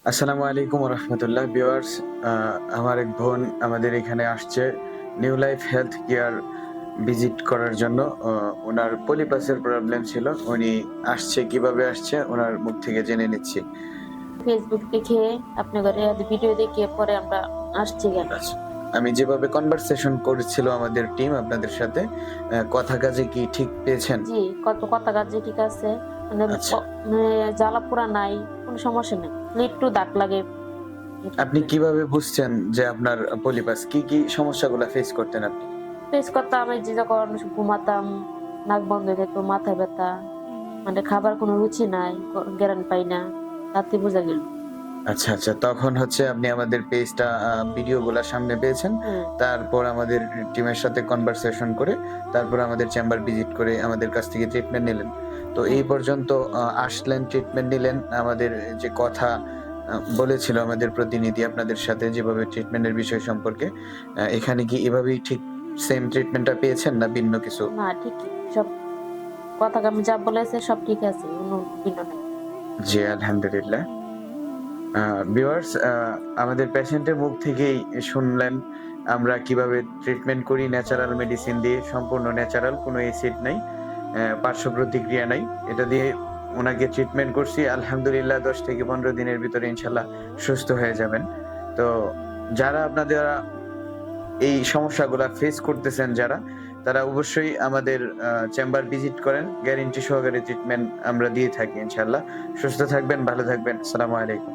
আসসালামু আলাইকুম রহমতুল্লাহ ভিউয়ার্স। আমার এক বোন আমাদের এখানে আসছে new life health care visit করার জন্য। ওনার পলিপাসের প্রবলেম ছিল। উনি আসছে, কিভাবে আসছে ওনার মুখ থেকে জেনে নিচ্ছি। ফেসবুক দেখে আপনাদের ভিডিও দেখে পরে আমরা আসছি এখানে। আচ্ছা, আমি যেভাবে কনভারসেশন করেছিল আমাদের টিম আপনাদের সাথে, কথা কাজে কি ঠিক পেয়েছেন? জি, কত কথা কাজে ঠিক আছে। মানে আচ্ছা, মানে জ্বালা-পোড়া নাই, কোনো সমস্যা নাই। একটু দাগ লাগে। আপনি কিভাবে বুঝছেন যে আপনার পলিপাস? কি সমস্যাগুলা ফেস করতেন আপনি? ফেস করতাম এই যে যখন ঘুমাতাম, নাক বন্ধ হয়ে যেত, মাথা ব্যথা, মানে খাবার কোনো রুচি নাই, ঘ্রাণ পাই না। তাতে বোঝা গেল। আচ্ছা। তখন হচ্ছে আপনি আমাদের পেজটা ভিডিওগুলা সামনে পেয়েছেন। হুম, তারপর আমাদের টিমের সাথে কনভারসেশন করে, তারপর আমাদের চেম্বার ভিজিট করে আমাদের কাছ থেকে ট্রিটমেন্ট নিলেন। তো হুম, এই পর্যন্ত আসলেন, ট্রিটমেন্ট নিলেন। আমাদের যে কথা বলেছিল আমাদের প্রতিনিধি আপনাদের সাথে যেভাবে ট্রিটমেন্টের বিষয় সম্পর্কে, এখানে কি এভাবেই ঠিক সেম ট্রিটমেন্টটা পেয়েছেন না ভিন্ন কিছু? না ঠিকই। সব কথা আমি যা বলেছে সব ঠিক আছে। কোনো ভিন্ন নাই। জি, আলহামদুলিল্লাহ। আ ভিউয়ার্স, আমাদের পেশেন্টের মুখ থেকেই শুনলেন আমরা কিভাবে ট্রিটমেন্ট করি ন্যাচারাল মেডিসিন দিয়ে, সম্পূর্ণ ন্যাচারাল, কোনো অ্যাসিড নাই, পার্শ্ব প্রতিক্রিয়া নাই। এটা দিয়ে উনাকে ট্রিটমেন্ট করছি। আলহামদুলিল্লাহ ১০ থেকে ১৫ দিনের ভিতরে ইনশাআল্লাহ সুস্থ হয়ে যাবেন। তো যারা আপনারা এই সমস্যাগুলা ফেস করতেছেন যারা, তারা অবশ্যই আমাদের চেম্বার ভিজিট করেন। গ্যারান্টি সহকারে ট্রিটমেন্ট আমরা দিয়ে থাকি ইনশাআল্লাহ। সুস্থ থাকবেন, ভালো থাকবেন। আসসালামু আলাইকুম।